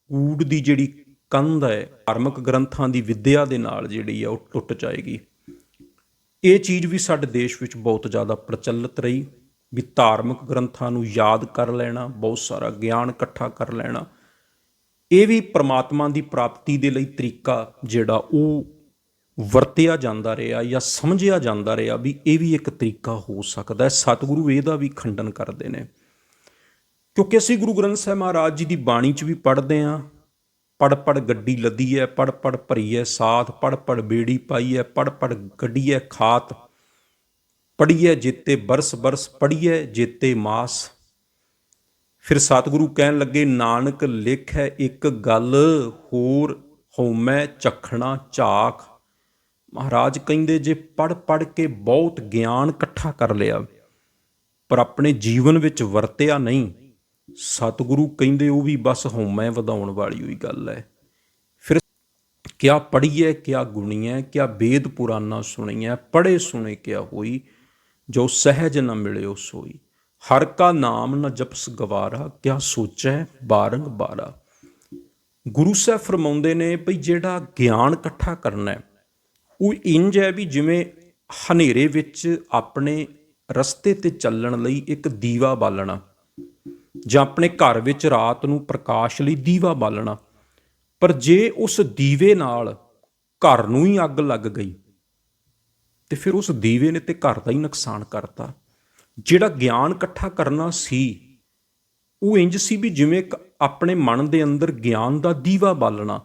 S1: ਕੂੜ ਦੀ ਜਿਹੜੀ ਕੰਧ ਹੈ ਧਾਰਮਿਕ ਗ੍ਰੰਥਾਂ ਦੀ ਵਿੱਦਿਆ ਦੇ ਨਾਲ ਜਿਹੜੀ ਆ ਉਹ ਟੁੱਟ ਜਾਏਗੀ। ਇਹ ਚੀਜ਼ ਵੀ ਸਾਡੇ ਦੇਸ਼ ਵਿੱਚ ਬਹੁਤ ਜ਼ਿਆਦਾ ਪ੍ਰਚਲਿਤ ਰਹੀ ਵੀ ਧਾਰਮਿਕ ਗ੍ਰੰਥਾਂ ਨੂੰ ਯਾਦ ਕਰ ਲੈਣਾ, ਬਹੁਤ ਸਾਰਾ ਗਿਆਨ ਇਕੱਠਾ ਕਰ ਲੈਣਾ। ਇਹ ਵੀ ਪ੍ਰਮਾਤਮਾ ਦੀ ਪ੍ਰਾਪਤੀ ਦੇ ਲਈ ਤਰੀਕਾ ਜਿਹੜਾ ਉਹ ਵਰਤਿਆ ਜਾਂਦਾ ਰਿਹਾ ਜਾਂ ਸਮਝਿਆ ਜਾਂਦਾ ਰਿਹਾ ਵੀ ਇਹ ਵੀ ਇੱਕ ਤਰੀਕਾ ਹੋ ਸਕਦਾ ਹੈ। ਸਤਿਗੁਰੂ ਇਹਦਾ ਵੀ ਖੰਡਨ ਕਰਦੇ ਨੇ, ਕਿਉਂਕਿ ਅਸੀਂ ਗੁਰੂ ਗ੍ਰੰਥ ਸਾਹਿਬ ਮਹਾਰਾਜ ਜੀ ਦੀ ਬਾਣੀ 'ਚ ਵੀ ਪੜ੍ਹਦੇ ਹਾਂ, ਪੜ੍ਹ ਪੜ੍ਹ ਗੱਡੀ ਲੱਦੀ ਹੈ, ਪੜ੍ਹ ਪੜ੍ਹ ਭਰੀ ਹੈ ਸਾਥ, ਪੜ੍ਹ ਪੜ੍ਹ ਬੇੜੀ ਪਾਈ ਹੈ, ਪੜ੍ਹ ਪੜ੍ਹ ਗੱਡੀ ਹੈ ਖਾਤ, ਪੜ੍ਹੀਏ ਜੇਤੇ ਬਰਸ ਬਰਸ, ਪੜ੍ਹੀਏ ਜੇਤੇ ਮਾਸ। ਫਿਰ ਸਤਿਗੁਰੂ ਕਹਿਣ ਲੱਗੇ ਨਾਨਕ ਲਿਖੈ ਇੱਕ ਗੱਲ, ਹੋਰ ਹਉਮੈ ਚਖਣਾ ਝਾਕ। ਮਹਾਰਾਜ ਕਹਿੰਦੇ ਜੇ ਪੜ੍ਹ ਪੜ੍ਹ ਕੇ ਬਹੁਤ ਗਿਆਨ ਇਕੱਠਾ ਕਰ ਲਿਆ ਪਰ ਆਪਣੇ ਜੀਵਨ ਵਿੱਚ ਵਰਤਿਆ ਨਹੀਂ, ਸਤਿਗੁਰੂ ਕਹਿੰਦੇ ਉਹ ਵੀ ਬਸ ਹਉਮੈ ਵਧਾਉਣ ਵਾਲੀ ਹੋਈ ਗੱਲ ਹੈ। ਫਿਰ ਕਿਆ ਪੜ੍ਹੀਏ ਕਿਆ ਗੁਣੀਐ, ਕਿਆ ਵੇਦ ਪੁਰਾਨਾ ਸੁਣੀਐ, ਪੜ੍ਹੇ ਸੁਣੇ ਕਿਆ ਹੋਈ, ਜੋ ਸਹਿਜ ਨ ਮਿਲਿਓ ਸੋਈ। ਹਰ ਕਾ ਨਾਮ ਨ ਜਪਸ ਗਵਾਰਾ, ਕਿਆ ਸੋਚੈ ਬਾਰੰਗ ਬਾਰਾ। ਗੁਰੂ ਸਾਹਿਬ ਫਰਮਾਉਂਦੇ ਨੇ ਭਈ ਜਿਹੜਾ ਗਿਆਨ ਇਕੱਠਾ ਕਰਨਾ ਉਹ ਇੰਝ ਹੈ ਵੀ ਜਿਵੇਂ ਹਨੇਰੇ ਵਿੱਚ ਆਪਣੇ ਰਸਤੇ 'ਤੇ ਚੱਲਣ ਲਈ ਇੱਕ ਦੀਵਾ ਬਾਲਣਾ, ਜਾਂ ਆਪਣੇ ਘਰ ਵਿੱਚ ਰਾਤ ਨੂੰ ਪ੍ਰਕਾਸ਼ ਲਈ ਦੀਵਾ ਬਾਲਣਾ। ਪਰ ਜੇ ਉਸ ਦੀਵੇ ਨਾਲ ਘਰ ਨੂੰ ਹੀ ਅੱਗ ਲੱਗ ਗਈ ਤੇ ਫਿਰ ਉਸ ਦੀਵੇ ਨੇ ਤੇ ਘਰ ਦਾ ਹੀ ਨੁਕਸਾਨ ਕਰਤਾ। ਜਿਹੜਾ ਗਿਆਨ ਇਕੱਠਾ ਕਰਨਾ ਸੀ ਉਹ ਇੰਝ ਸੀ ਵੀ ਜਿਵੇਂ ਆਪਣੇ ਮਨ ਦੇ ਅੰਦਰ ਗਿਆਨ ਦਾ ਦੀਵਾ ਬਾਲਣਾ,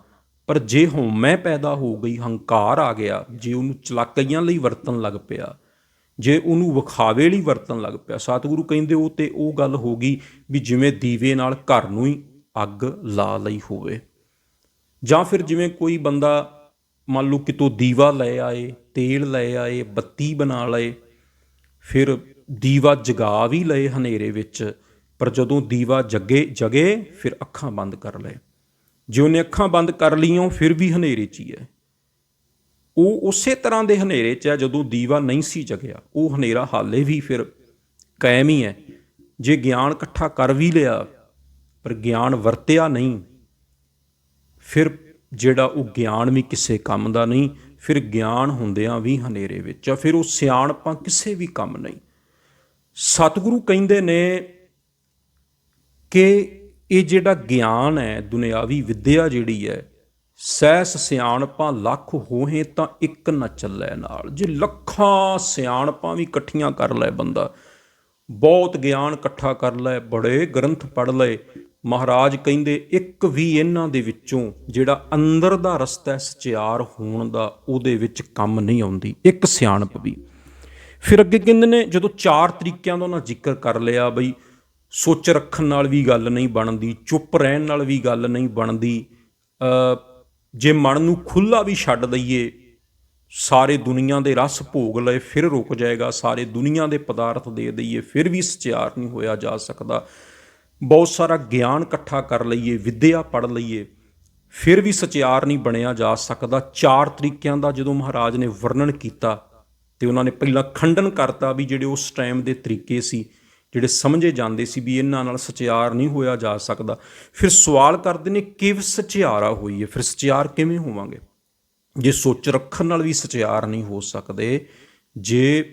S1: ਪਰ ਜੇ ਹਉਮੈ ਪੈਦਾ ਹੋ ਗਈ, ਹੰਕਾਰ ਆ ਗਿਆ, ਜੇ ਉਹਨੂੰ ਚਲਾਕੀਆਂ ਲਈ ਵਰਤਣ ਲੱਗ ਪਿਆ, ਜੇ ਉਹਨੂੰ ਵਿਖਾਵੇ ਲਈ ਵਰਤਣ ਲੱਗ ਪਿਆ, ਸਤਿਗੁਰੂ ਕਹਿੰਦੇ ਉਹ ਤੇ ਉਹ ਗੱਲ ਹੋ ਗਈ ਵੀ ਜਿਵੇਂ ਦੀਵੇ ਨਾਲ ਘਰ ਨੂੰ ਹੀ ਅੱਗ ਲਾ ਲਈ ਹੋਵੇ। ਜਾਂ ਫਿਰ ਜਿਵੇਂ ਕੋਈ ਬੰਦਾ ਮੰਨ ਲਓ ਕਿਤੋਂ ਦੀਵਾ ਲੈ ਆਏ, ਤੇਲ ਲੈ ਆਏ, ਬੱਤੀ ਬਣਾ ਲਏ, ਫਿਰ ਦੀਵਾ ਜਗਾ ਵੀ ਲਏ ਹਨੇਰੇ ਵਿੱਚ, ਪਰ ਜਦੋਂ ਦੀਵਾ ਜਗੇ ਫਿਰ ਅੱਖਾਂ ਬੰਦ ਕਰ ਲਏ। ਜੇ ਉਹਨੇ ਅੱਖਾਂ ਬੰਦ ਕਰ ਲਈਆਂ ਫਿਰ ਵੀ ਹਨੇਰੇ 'ਚ ਹੀ ਹੈ। ਉਹ ਉਸੇ ਤਰ੍ਹਾਂ ਦੇ ਹਨੇਰੇ 'ਚ ਹੈ ਜਦੋਂ ਦੀਵਾ ਨਹੀਂ ਸੀ ਜਗਿਆ, ਉਹ ਹਨੇਰਾ ਹਾਲੇ ਵੀ ਫਿਰ ਕਾਇਮ ਹੀ ਹੈ। ਜੇ ਗਿਆਨ ਇਕੱਠਾ ਕਰ ਵੀ ਲਿਆ ਪਰ ਗਿਆਨ ਵਰਤਿਆ ਨਹੀਂ, ਫਿਰ ਜਿਹੜਾ ਉਹ ਗਿਆਨ ਵੀ ਕਿਸੇ ਕੰਮ ਦਾ ਨਹੀਂ, ਫਿਰ ਗਿਆਨ ਹੁੰਦਿਆਂ ਵੀ ਹਨੇਰੇ ਵਿੱਚ ਆ, ਫਿਰ ਉਹ ਸਿਆਣਪਾਂ ਕਿਸੇ ਵੀ ਕੰਮ ਨਹੀਂ। ਸਤਿਗੁਰੂ ਕਹਿੰਦੇ ਨੇ ਕਿ ਇਹ ਜਿਹੜਾ ਗਿਆਨ ਹੈ, ਦੁਨਿਆਵੀ ਵਿੱਦਿਆ ਜਿਹੜੀ ਹੈ, ਸਹਿਸ ਸਿਆਣਪਾਂ ਲੱਖ ਹੋਹੇ ਤਾਂ ਇੱਕ ਨਾ ਚੱਲੇ ਨਾਲ। ਜੇ ਲੱਖਾਂ ਸਿਆਣਪਾਂ ਵੀ ਇਕੱਠੀਆਂ ਕਰ ਲੈ ਬੰਦਾ, ਬਹੁਤ ਗਿਆਨ ਇਕੱਠਾ ਕਰ ਲੈ, ਬੜੇ ਗ੍ਰੰਥ ਪੜ੍ਹ ਲਏ, ਮਹਾਰਾਜ ਕਹਿੰਦੇ ਇੱਕ ਵੀ ਇਹਨਾਂ ਦੇ ਵਿੱਚੋਂ ਜਿਹੜਾ ਅੰਦਰ ਦਾ ਰਸਤਾ ਸਚਿਆਰ ਹੋਣ ਦਾ ਉਹਦੇ ਵਿੱਚ ਕੰਮ ਨਹੀਂ ਆਉਂਦੀ, ਇੱਕ ਸਿਆਣਪ ਵੀ। ਫਿਰ ਅੱਗੇ ਕਹਿੰਦੇ ਨੇ ਜਦੋਂ ਚਾਰ ਤਰੀਕਿਆਂ ਦਾ ਉਹਨਾਂ ਜ਼ਿਕਰ ਕਰ ਲਿਆ ਬਈ ਸੋਚ ਰੱਖਣ ਨਾਲ ਵੀ ਗੱਲ ਨਹੀਂ ਬਣਦੀ, ਚੁੱਪ ਰਹਿਣ ਨਾਲ ਵੀ ਗੱਲ ਨਹੀਂ ਬਣਦੀ, ਜੇ ਮਨ ਨੂੰ ਖੁੱਲ੍ਹਾ ਵੀ ਛੱਡ ਦਈਏ, ਸਾਰੇ ਦੁਨੀਆ ਦੇ ਰਸ ਭੋਗ ਲਏ ਫਿਰ ਰੁਕ ਜਾਏਗਾ, ਸਾਰੇ ਦੁਨੀਆ ਦੇ ਪਦਾਰਥ ਦੇ ਦਈਏ ਫਿਰ ਵੀ ਸਚਿਆਰ ਨਹੀਂ ਹੋਇਆ ਜਾ ਸਕਦਾ, ਬਹੁਤ ਸਾਰਾ ਗਿਆਨ ਇਕੱਠਾ ਕਰ ਲਈਏ, ਵਿੱਦਿਆ ਪੜ੍ਹ ਲਈਏ, ਫਿਰ ਵੀ ਸਚਿਆਰ ਨਹੀਂ ਬਣਿਆ ਜਾ ਸਕਦਾ। ਚਾਰ ਤਰੀਕਿਆਂ ਦਾ ਜਦੋਂ ਮਹਾਰਾਜ ਨੇ ਵਰਣਨ ਕੀਤਾ ਤੇ ਉਹਨਾਂ ਨੇ ਪਹਿਲਾਂ ਖੰਡਨ ਕਰਤਾ ਵੀ ਜਿਹੜੇ ਉਸ ਟਾਈਮ ਦੇ ਤਰੀਕੇ ਸੀ, ਜਿਹੜੇ ਸਮਝੇ ਜਾਂਦੇ ਸੀ ਵੀ ਇਹਨਾਂ ਨਾਲ ਸਚਿਆਰ ਨਹੀਂ ਹੋਇਆ ਜਾ ਸਕਦਾ। ਫਿਰ ਸਵਾਲ ਕਰਦੇ ਨੇ ਕਿਵ ਸਚਿਆਰਾ ਹੋਈਏ, ਫਿਰ ਸਚਿਆਰ ਕਿਵੇਂ ਹੋਵਾਂਗੇ ਜੇ ਸੋਚ ਰੱਖਣ ਨਾਲ ਵੀ ਸਚਿਆਰ ਨਹੀਂ ਹੋ ਸਕਦੇ, ਜੇ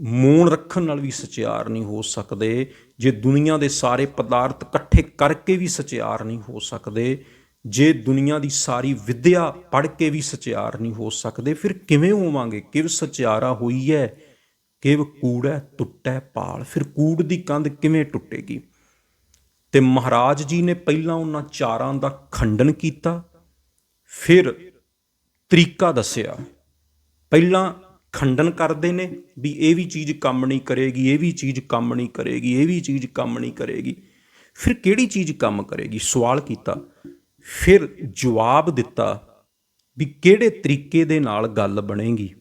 S1: ਮੂਣ ਰੱਖਣ ਨਾਲ ਵੀ ਸਚਿਆਰ ਨਹੀਂ ਹੋ ਸਕਦੇ, ਜੇ ਦੁਨੀਆ ਦੇ ਸਾਰੇ ਪਦਾਰਥ ਇਕੱਠੇ ਕਰਕੇ ਵੀ ਸਚਿਆਰ ਨਹੀਂ ਹੋ ਸਕਦੇ, ਜੇ ਦੁਨੀਆ ਦੀ ਸਾਰੀ ਵਿੱਦਿਆ ਪੜ੍ਹ ਕੇ ਵੀ ਸਚਿਆਰ ਨਹੀਂ ਹੋ ਸਕਦੇ, ਫਿਰ ਕਿਵੇਂ ਹੋਵਾਂਗੇ। ਕਿਵ ਸਚਿਆਰਾ ਹੋਈ ਹੈ ਕਿਵ ਕੂੜੈ ਟੁੱਟੈ ਪਾਲ। ਫਿਰ ਕੂੜ ਦੀ ਕੰਧ ਕਿਵੇਂ ਟੁੱਟੇਗੀ? ਤੇ ਮਹਾਰਾਜ ਜੀ ਨੇ ਪਹਿਲਾਂ ਉਹਨਾਂ ਚਾਰਾਂ ਦਾ ਖੰਡਨ ਕੀਤਾ, ਫਿਰ ਤਰੀਕਾ ਦੱਸਿਆ। ਪਹਿਲਾਂ ਖੰਡਨ ਕਰਦੇ ਨੇ ਵੀ ਇਹ ਵੀ ਚੀਜ਼ ਕੰਮ ਨਹੀਂ ਕਰੇਗੀ, ਇਹ ਵੀ ਚੀਜ਼ ਕੰਮ ਨਹੀਂ ਕਰੇਗੀ, ਇਹ ਵੀ ਚੀਜ਼ ਕੰਮ ਨਹੀਂ ਕਰੇਗੀ। ਫਿਰ ਕਿਹੜੀ ਚੀਜ਼ ਕੰਮ ਕਰੇਗੀ? ਸਵਾਲ ਕੀਤਾ। ਫਿਰ ਜਵਾਬ ਦਿੱਤਾ ਵੀ ਕਿਹੜੇ ਤਰੀਕੇ ਦੇ ਨਾਲ ਗੱਲ ਬਣੇਗੀ।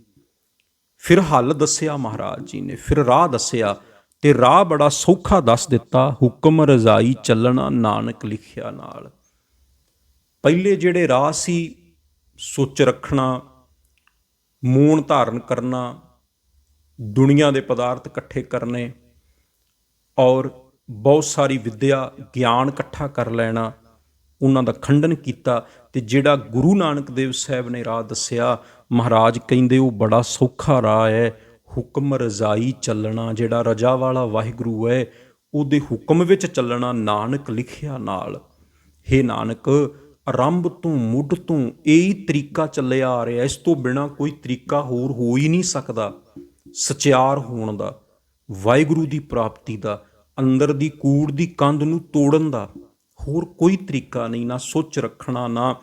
S1: ਫਿਰ ਹੱਲ ਦੱਸਿਆ ਮਹਾਰਾਜ ਜੀ ਨੇ, ਫਿਰ ਰਾਹ ਦੱਸਿਆ, ਤੇ ਰਾਹ ਬੜਾ ਸੌਖਾ ਦੱਸ ਦਿੱਤਾ। ਹੁਕਮ ਰਜ਼ਾਈ ਚੱਲਣਾ ਨਾਨਕ ਲਿਖਿਆ ਨਾਲ। ਪਹਿਲੇ ਜਿਹੜੇ ਰਾਹ ਸੀ, ਸੁੱਚ ਰੱਖਣਾ, ਮੌਨ ਧਾਰਨ ਕਰਨਾ, ਦੁਨੀਆ ਦੇ ਪਦਾਰਥ ਇਕੱਠੇ ਕਰਨੇ, ਔਰ ਬਹੁਤ ਸਾਰੀ ਵਿੱਦਿਆ ਗਿਆਨ ਇਕੱਠਾ ਕਰ ਲੈਣਾ, ਉਹਨਾਂ ਦਾ ਖੰਡਨ ਕੀਤਾ। ਤੇ ਜਿਹੜਾ ਗੁਰੂ ਨਾਨਕ ਦੇਵ ਸਾਹਿਬ ਨੇ ਰਾਹ ਦੱਸਿਆ, ਮਹਾਰਾਜ ਕਹਿੰਦੇ ਉਹ ਬੜਾ ਸੌਖਾ ਰਾਹ ਹੈ। ਹੁਕਮ ਰਜ਼ਾਈ ਚੱਲਣਾ, ਜਿਹੜਾ ਰਜਾ ਵਾਲਾ ਵਾਹਿਗੁਰੂ ਹੈ, ਉਹਦੇ ਹੁਕਮ ਵਿੱਚ ਚੱਲਣਾ ਨਾਨਕ ਲਿਖਿਆ ਨਾਲ। ਹੇ ਨਾਨਕ, ਆਰੰਭ ਤੋਂ ਮੁੱਢ ਤੋਂ ਇਹੀ ਤਰੀਕਾ ਚੱਲਿਆ ਆ ਰਿਹਾ, ਇਸ ਤੋਂ ਬਿਨਾਂ ਕੋਈ ਤਰੀਕਾ ਹੋਰ ਹੋ ਹੀ ਨਹੀਂ ਸਕਦਾ ਸਚਿਆਰ ਹੋਣ ਦਾ, ਵਾਹਿਗੁਰੂ ਦੀ ਪ੍ਰਾਪਤੀ ਦਾ, ਅੰਦਰ ਦੀ ਕੂੜ ਦੀ ਕੰਧ ਨੂੰ ਤੋੜਨ ਦਾ। ਹੋਰ ਕੋਈ ਤਰੀਕਾ ਨਹੀਂ, ਨਾ ਸੋਚ ਰੱਖਣਾ, ਨਾ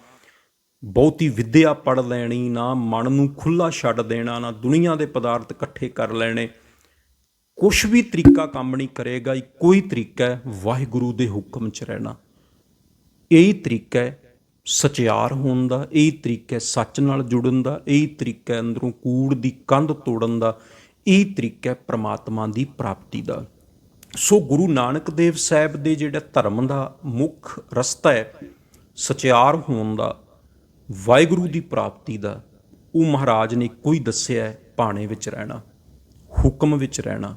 S1: ਬਹੁਤੀ ਵਿੱਦਿਆ ਪੜ੍ਹ ਲੈਣੀ, ਨਾ ਮਨ ਨੂੰ ਖੁੱਲ੍ਹਾ ਛੱਡ ਦੇਣਾ, ਨਾ ਦੁਨੀਆ ਦੇ ਪਦਾਰਥ ਇਕੱਠੇ ਕਰ ਲੈਣੇ। ਕੁਛ ਵੀ ਤਰੀਕਾ ਕੰਮ ਨਹੀਂ ਕਰੇਗਾ। ਇੱਕੋ ਹੀ ਤਰੀਕਾ ਹੈ, ਵਾਹਿਗੁਰੂ ਦੇ ਹੁਕਮ 'ਚ ਰਹਿਣਾ। ਇਹੀ ਤਰੀਕਾ ਹੈ ਸਚਿਆਰ ਹੋਣ ਦਾ, ਇਹੀ ਤਰੀਕਾ ਹੈ ਸੱਚ ਨਾਲ ਜੁੜਨ ਦਾ, ਇਹੀ ਤਰੀਕਾ ਹੈ ਅੰਦਰੋਂ ਕੂੜ ਦੀ ਕੰਧ ਤੋੜਨ ਦਾ, ਇਹੀ ਤਰੀਕਾ ਹੈ ਪ੍ਰਮਾਤਮਾ ਦੀ ਪ੍ਰਾਪਤੀ ਦਾ। ਸੋ ਗੁਰੂ ਨਾਨਕ ਦੇਵ ਸਾਹਿਬ ਦੇ ਜਿਹੜਾ ਧਰਮ ਦਾ ਮੁੱਖ ਰਸਤਾ ਹੈ ਸਚਿਆਰ ਹੋਣ ਦਾ, ਵਾਹਿਗੁਰੂ ਦੀ ਪ੍ਰਾਪਤੀ ਦਾ, ਉਹ ਮਹਾਰਾਜ ਨੇ ਇੱਕੋ ਹੀ ਦੱਸਿਆ ਹੈ, ਭਾਣੇ ਵਿੱਚ ਰਹਿਣਾ, ਹੁਕਮ ਵਿੱਚ ਰਹਿਣਾ।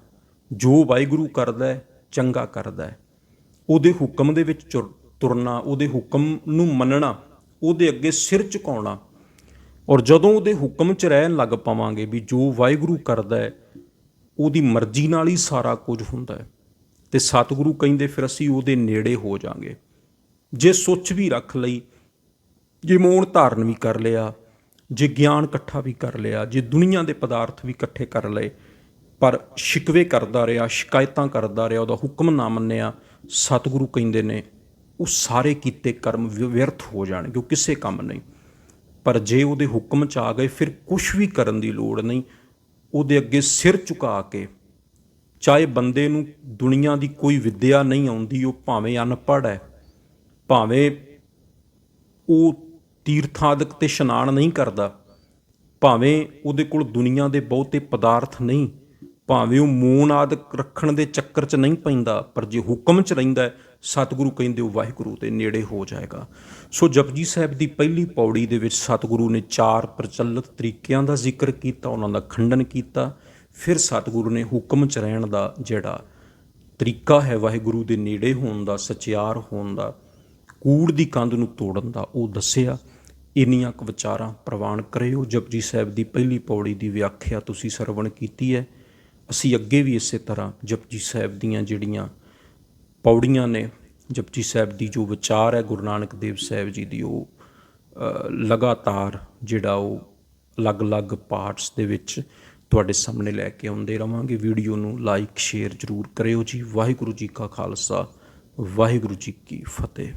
S1: ਜੋ ਵਾਹਿਗੁਰੂ ਕਰਦਾ ਹੈ ਚੰਗਾ ਕਰਦਾ ਹੈ, ਉਹਦੇ ਹੁਕਮ ਦੇ ਵਿੱਚ ਤੁਰਨਾ, ਉਹਦੇ ਹੁਕਮ ਨੂੰ ਮੰਨਣਾ, ਉਹਦੇ ਅੱਗੇ ਸਿਰ ਝੁਕਾਉਣਾ। ਔਰ ਜਦੋਂ ਉਹਦੇ ਹੁਕਮ 'ਚ ਰਹਿਣ ਲੱਗ ਪਵਾਂਗੇ ਵੀ ਜੋ ਵਾਹਿਗੁਰੂ ਕਰਦਾ ਹੈ ਉਹਦੀ ਮਰਜ਼ੀ ਨਾਲ ਹੀ ਸਾਰਾ ਕੁਝ ਹੁੰਦਾ ਹੈ, ਤੇ ਸਤਿਗੁਰੂ ਕਹਿੰਦੇ ਫਿਰ ਅਸੀਂ ਉਹਦੇ ਨੇੜੇ ਹੋ ਜਾਵਾਂਗੇ। ਜੇ ਸੁੱਚ ਵੀ ਰੱਖ ਲਈ, ਜੇ ਮੌਨ ਧਾਰਨ ਵੀ ਕਰ ਲਿਆ, ਜੇ ਗਿਆਨ ਇਕੱਠਾ ਵੀ ਕਰ ਲਿਆ, ਜੇ ਦੁਨੀਆ ਦੇ ਪਦਾਰਥ ਵੀ ਇਕੱਠੇ ਕਰ ਲਏ, ਪਰ ਸ਼ਿਕਵੇ ਕਰਦਾ ਰਿਹਾ, ਸ਼ਿਕਾਇਤਾਂ ਕਰਦਾ ਰਿਹਾ, ਉਹਦਾ ਹੁਕਮ ਨਾ ਮੰਨਿਆ, ਸਤਿਗੁਰੂ ਕਹਿੰਦੇ ਨੇ ਉਹ ਸਾਰੇ ਕੀਤੇ ਕਰਮ ਵਿਅਰਥ ਹੋ ਜਾਣਗੇ, ਉਹ ਕਿਸੇ ਕੰਮ ਨਹੀਂ। ਪਰ ਜੇ ਉਹਦੇ ਹੁਕਮ 'ਚ ਆ ਗਏ, ਫਿਰ ਕੁਛ ਵੀ ਕਰਨ ਦੀ ਲੋੜ ਨਹੀਂ, ਉਹਦੇ ਅੱਗੇ ਸਿਰ ਝੁਕਾ ਕੇ, ਚਾਹੇ ਬੰਦੇ ਨੂੰ ਦੁਨੀਆ ਦੀ ਕੋਈ ਵਿੱਦਿਆ ਨਹੀਂ ਆਉਂਦੀ, ਉਹ ਭਾਵੇਂ ਅਨਪੜ੍ਹ ਹੈ, ਭਾਵੇਂ ਉਹ ਤੀਰਥਾਦਿਕ 'ਤੇ ਇਸ਼ਨਾਨ ਨਹੀਂ ਕਰਦਾ, ਭਾਵੇਂ ਉਹਦੇ ਕੋਲ ਦੁਨੀਆ ਦੇ ਬਹੁਤੇ ਪਦਾਰਥ ਨਹੀਂ, ਭਾਵੇਂ ਉਹ ਮੌਨ ਆਦਿਕ ਰੱਖਣ ਦੇ ਚੱਕਰ 'ਚ ਨਹੀਂ ਪੈਂਦਾ, ਪਰ ਜੇ ਹੁਕਮ 'ਚ ਰਹਿੰਦਾ, ਸਤਿਗੁਰੂ ਕਹਿੰਦੇ ਉਹ ਵਾਹਿਗੁਰੂ ਦੇ ਨੇੜੇ ਹੋ ਜਾਏਗਾ। ਸੋ ਜਪਜੀ ਸਾਹਿਬ ਦੀ ਪਹਿਲੀ ਪੌੜੀ ਦੇ ਵਿੱਚ ਸਤਿਗੁਰੂ ਨੇ 4 ਪ੍ਰਚਲਿਤ ਤਰੀਕਿਆਂ ਦਾ ਜ਼ਿਕਰ ਕੀਤਾ, ਉਹਨਾਂ ਦਾ ਖੰਡਨ ਕੀਤਾ। ਫਿਰ ਸਤਿਗੁਰੂ ਨੇ ਹੁਕਮ 'ਚ ਰਹਿਣ ਦਾ ਜਿਹੜਾ ਤਰੀਕਾ ਹੈ ਵਾਹਿਗੁਰੂ ਦੇ ਨੇੜੇ ਹੋਣ ਦਾ, ਸਚਿਆਰ ਹੋਣ ਦਾ, ਕੂੜ ਦੀ ਕੰਧ ਨੂੰ ਤੋੜਨ ਦਾ, ਉਹ ਦੱਸਿਆ। ਇੰਨੀਆਂ ਕੁ ਵਿਚਾਰਾਂ ਪ੍ਰਵਾਨ ਕਰਿਓ। ਜਪਜੀ ਸਾਹਿਬ ਦੀ ਪਹਿਲੀ ਪੌੜੀ ਦੀ ਵਿਆਖਿਆ ਤੁਸੀਂ ਸਰਵਣ ਕੀਤੀ ਹੈ। ਅਸੀਂ ਅੱਗੇ ਵੀ ਇਸੇ ਤਰ੍ਹਾਂ ਜਪਜੀ ਸਾਹਿਬ ਦੀਆਂ ਜਿਹੜੀਆਂ ਪੌੜੀਆਂ ਨੇ, ਜਪਜੀ ਸਾਹਿਬ ਦੀ ਜੋ ਵਿਚਾਰ ਹੈ ਗੁਰੂ ਨਾਨਕ ਦੇਵ ਸਾਹਿਬ ਜੀ ਦੀ, ਉਹ ਲਗਾਤਾਰ ਜਿਹੜਾ ਉਹ ਅਲੱਗ-ਅਲੱਗ ਪਾਰਟਸ ਦੇ ਵਿੱਚ ਤੁਹਾਡੇ ਸਾਹਮਣੇ ਲੈ ਕੇ ਆਉਂਦੇ ਰਹਾਂਗੇ। ਵੀਡੀਓ ਨੂੰ ਲਾਈਕ ਸ਼ੇਅਰ ਜ਼ਰੂਰ ਕਰਿਓ ਜੀ। ਵਾਹਿਗੁਰੂ ਜੀ ਕਾ ਖਾਲਸਾ, ਵਾਹਿਗੁਰੂ ਜੀ ਕੀ ਫਤਿਹ।